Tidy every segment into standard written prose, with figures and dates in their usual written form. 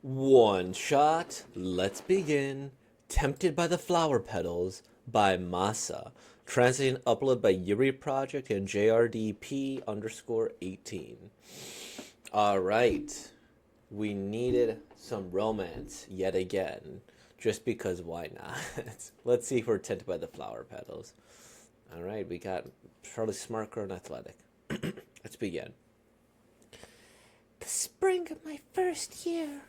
One shot. Let's begin. Tempted by the Flower Petals by Masa. Translated and uploaded by Yuri Project and JRDP underscore 18. Alright. We needed some romance yet again. Just because why not? Let's see if we're tempted by the Flower Petals. Alright, we got Charlie Smarker and Athletic. Let's begin. The spring of my first year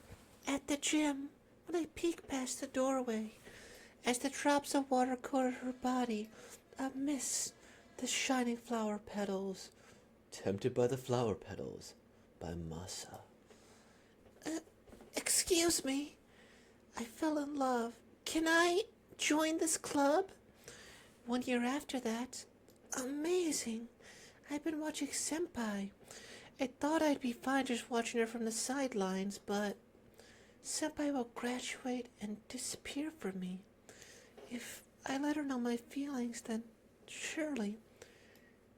at the gym, when I peek past the doorway, as the drops of water coated her body amidst the shining flower petals. Tempted by the Flower Petals by Masa. Excuse me, I fell in love. Can I join this club? 1 year after that, amazing. I've been watching Senpai. I thought I'd be fine just watching her from the sidelines, but Senpai will graduate and disappear from me. If I let her know my feelings, then surely,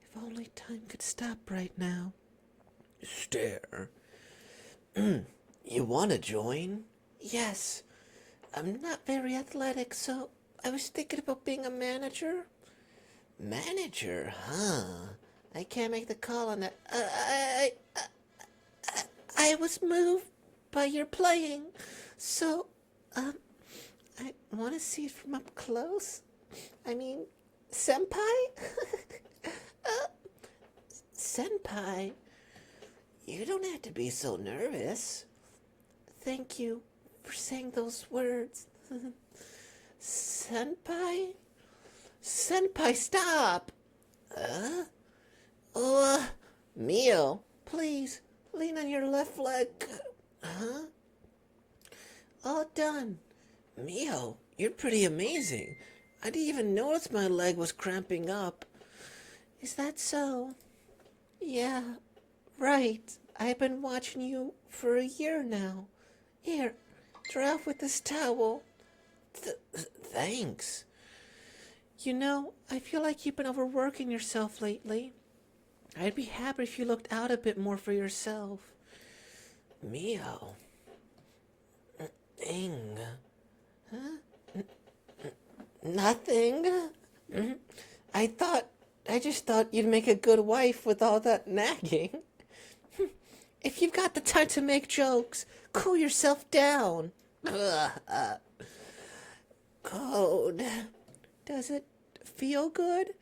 if only time could stop right now. Stare. You want to join? Yes, I'm not very athletic, so I was thinking about being a manager. Manager, huh? I can't make the call on that. I was moved by your playing, so I want to see it from up close. I mean, senpai? Senpai, You don't have to be so nervous. thank you for saying those words. Senpai? Senpai, stop! Oh, Mio, please, lean on your left leg. huh? All done. Mio, you're pretty amazing. I didn't even notice my leg was cramping up. Is that so? Yeah, right. I've been watching you for a year now. Here, dry off with this towel. Thanks. You know, I feel like you've been overworking yourself lately. I'd be happy if you looked out a bit more for yourself. Mio. Ing. Nothing. I just thought you'd make a good wife with all that nagging. If you've got the time to make jokes, cool yourself down. Code. Does it feel good?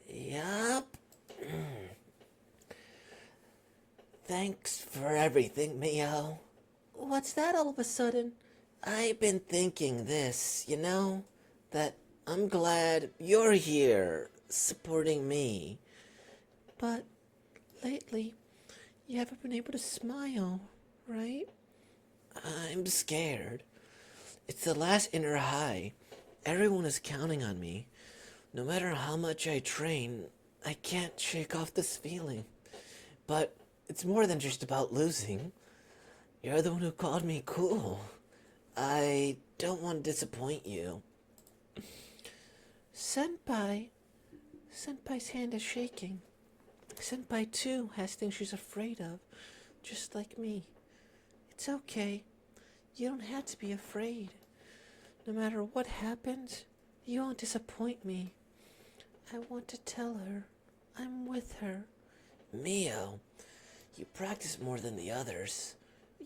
Yup. Thanks for everything, Mio. What's that all of a sudden? I've been thinking this, that I'm glad you're here supporting me. But lately, you haven't been able to smile, right? I'm scared. It's the last inner high. Everyone is counting on me. No matter how much I train, I can't shake off this feeling. But it's more than just about losing. You're the one who called me cool. I don't want to disappoint you. Senpai. Senpai's hand is shaking. Senpai, too, has things she's afraid of, just like me. It's okay. You don't have to be afraid. No matter what happens, you won't disappoint me. I want to tell her I'm with her. Mio, you practice more than the others.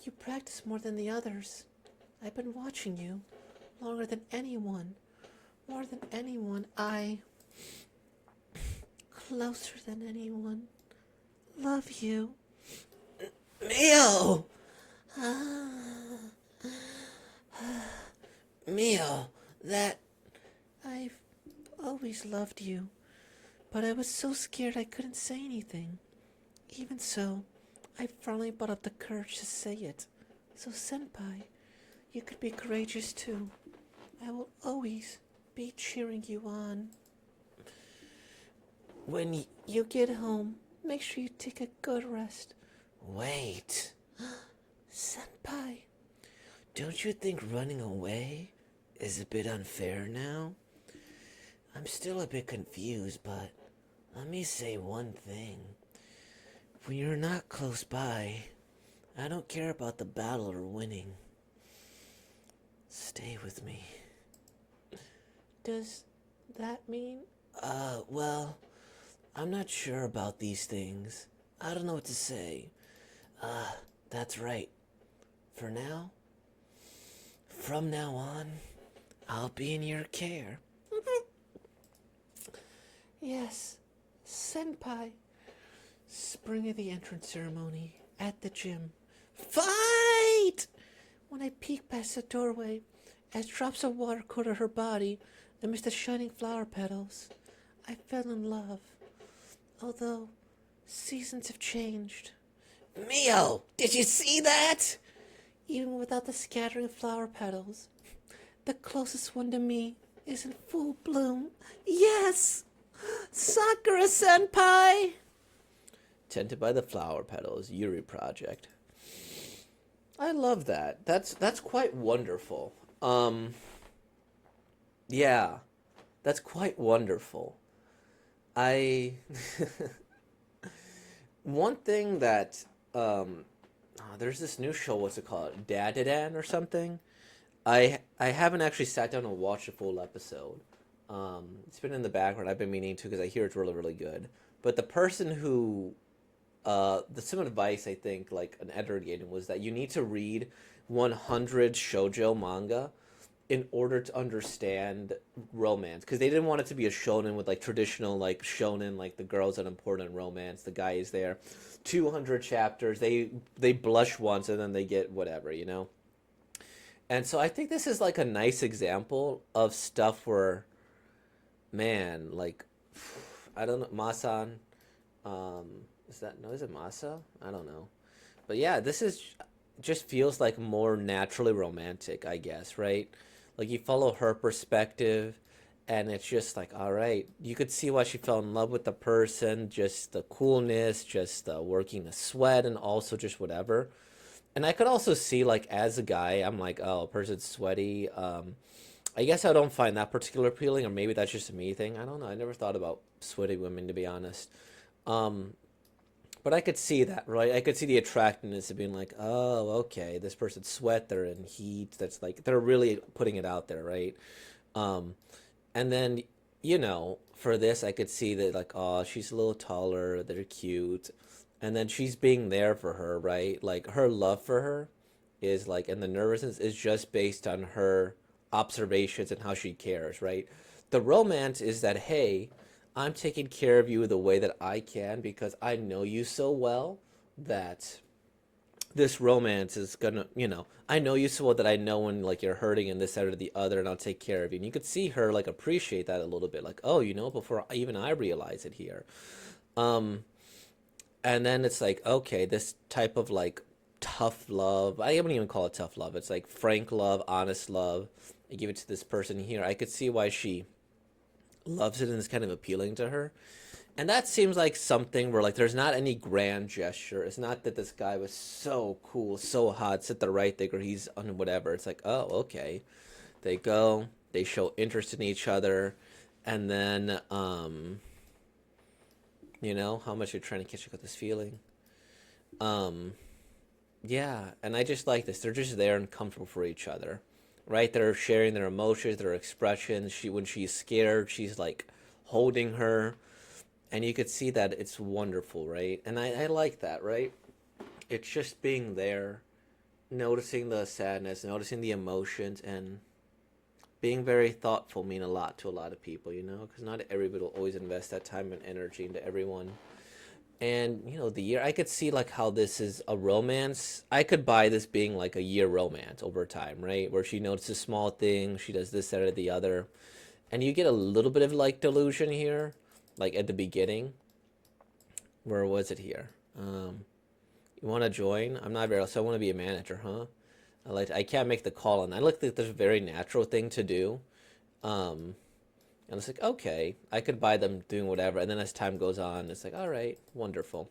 You practice more than the others. I've been watching you longer than anyone. More than anyone. Closer than anyone. Love you. Mio! Mio, that... I've always loved you, but I was so scared I couldn't say anything. Even so, I finally brought up the courage to say it. So, Senpai, you could be courageous too. I will always be cheering you on. When You get home, make sure you take a good rest. Wait. Senpai, Don't you think running away is a bit unfair now? I'm still a bit confused, but let me say one thing. When you're not close by, I don't care about the battle or winning. with me. Does that mean? Well, I'm not sure about these things. I don't know what to say. That's right. For now, from now on, I'll be in your care. Yes, Senpai. Spring of the entrance ceremony at the gym. Fight! When I peek past the doorway, as drops of water coated her body amidst the shining flower petals, I fell in love. Although seasons have changed, Mio, did you see that? even without the scattering flower petals, the closest one to me is in full bloom. Yes! Sakura senpai! Tended by the Flower Petals, Yuri Project. I love that. That's quite wonderful. Yeah, that's quite wonderful. I one thing that there's this new show. What's it called? Dadadan or something. I haven't actually sat down and watched a full episode. It's been in the background. I've been meaning to because I hear it's really really good. But the person who some advice I think like an editor gave him was that you need to read 100 shoujo manga in order to understand romance because they didn't want it to be a shonen with like traditional like shonen like the girl's unimportant romance, the guy is there, 200 chapters, they blush once and then they get whatever, you know. And so I think this is like a nice example of stuff where, man, like I don't know, Masan, um, is that no? Is it Masa? I don't know, but yeah, this is just feels like more naturally romantic, I guess, right? Like you follow her perspective, and it's just like, all right, you could see why she fell in love with the person, just the coolness, just working the sweat, and also just whatever. And I could also see like as a guy, I'm like, oh, a person's sweaty. I guess I don't find that particular appealing, or maybe that's just a me thing. I don't know. I never thought about sweaty women to be honest. Um, but I could see that, right? I could see the attractiveness of being like, oh, okay, this person's sweat, they're in heat. That's like they're really putting it out there, right? Um, and then for this, I could see that like, oh, she's a little taller, they're cute, and then she's being there for her, right? Like her love for her is like, and the nervousness is just based on her observations and how she cares, right? The romance is that, hey, I'm taking care of you the way that I can because I know you so well that this romance is gonna, I know you so well that I know when like you're hurting and this, that, or the other, and I'll take care of you. And you could see her like appreciate that a little bit, like, oh, before even I realize it here. Um, and then it's like, okay, this type of like tough love. I wouldn't even call it tough love. It's like frank love, honest love. I give it to this person here. I could see why she loves it and is kind of appealing to her. And that seems like something where like there's not any grand gesture. It's not that this guy was so cool, so hot, sit the right there, or he's on whatever. It's like, oh, okay. They go, they show interest in each other, and then how much you're trying to catch up with this feeling. Um, yeah, and I just like this. They're just there and comfortable for each other. Right? They're sharing their emotions, their expressions. When she's scared, she's like holding her, and you could see that it's wonderful, right? And I like that, right? It's just being there, noticing the sadness, noticing the emotions, and being very thoughtful mean a lot to a lot of people, because not everybody will always invest that time and energy into everyone. And the year, I could see like how this is a romance. I could buy this being like a year romance over time, right? Where she notices small things, she does this, that, or the other, and you get a little bit of like delusion here, like at the beginning. Where was it here? You want to join? I'm not very. So I want to be a manager, huh? I can't make the call, and I look like there's a very natural thing to do. Um, and it's like, okay, I could buy them doing whatever. And then as time goes on, it's like, all right, wonderful.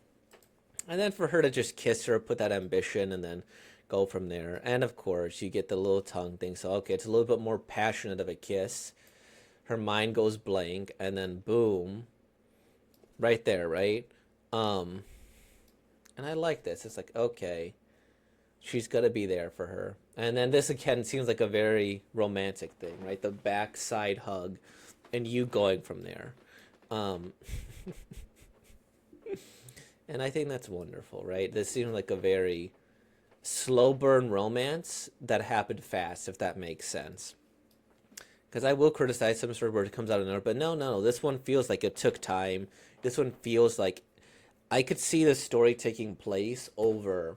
And then for her to just kiss her, put that ambition, and then go from there. And of course, you get the little tongue thing. So, okay, it's a little bit more passionate of a kiss. Her mind goes blank, and then boom, right there, right? And I like this. It's like, okay, she's gonna be there for her. And then this again seems like a very romantic thing, right? The backside hug, and you going from there. Um, and I think that's wonderful, right? This seems like a very slow burn romance that happened fast, if that makes sense. Because I will criticize some sort of where it comes out of nowhere, but no, this one feels like it took time. This one feels like I could see the story taking place over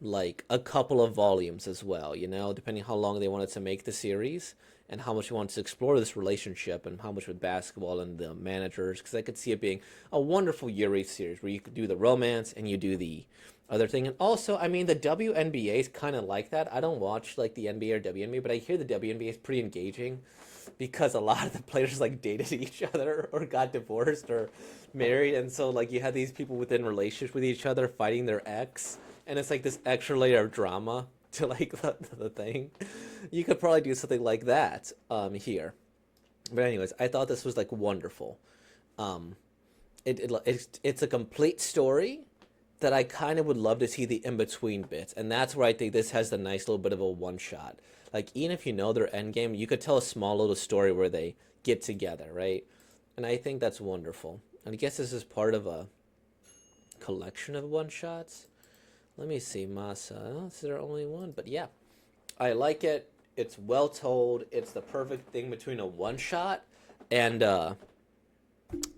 like a couple of volumes as well, you know, depending how long they wanted to make the series and how much they wanted to explore this relationship and how much with basketball and the managers. Because I could see it being a wonderful Yuri series where you could do the romance and you do the other thing. And also, I mean, the WNBA is kind of like that. I don't watch like the NBA or WNBA, but I hear the WNBA is pretty engaging because a lot of the players like dated each other or got divorced or married, and so like you had these people within relationships with each other fighting their ex, and it's like this extra layer of drama to like the thing. You could probably do something like that here. But anyways, I thought this was like wonderful. Um, it's a complete story that I kind of would love to see the in between bits, and that's where I think this has the nice little bit of a one shot. Like even if you know their end game, you could tell a small little story where they get together, right? And I think that's wonderful. And I guess this is part of a collection of one shots. Let me see, Masa. Oh, is there only one? But yeah, I like it. It's well told. It's the perfect thing between a one shot and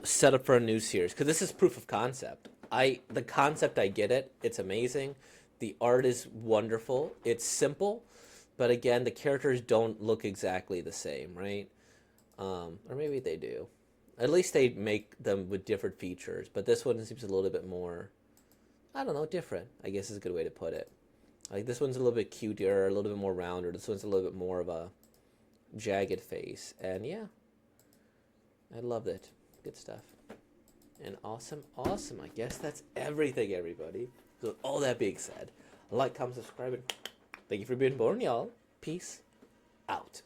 set up for a new series. Because this is proof of concept. The concept, I get it. It's amazing. The art is wonderful. It's simple, but again, the characters don't look exactly the same, right? Or maybe they do. At least they make them with different features. But this one seems a little bit more, I don't know, different, I guess is a good way to put it. Like this one's a little bit cuter, a little bit more rounder. This one's a little bit more of a jagged face. And yeah, I loved it. Good stuff. And awesome. I guess that's everything, everybody. So with all that being said, like, comment, subscribe, and thank you for being born, y'all. Peace out.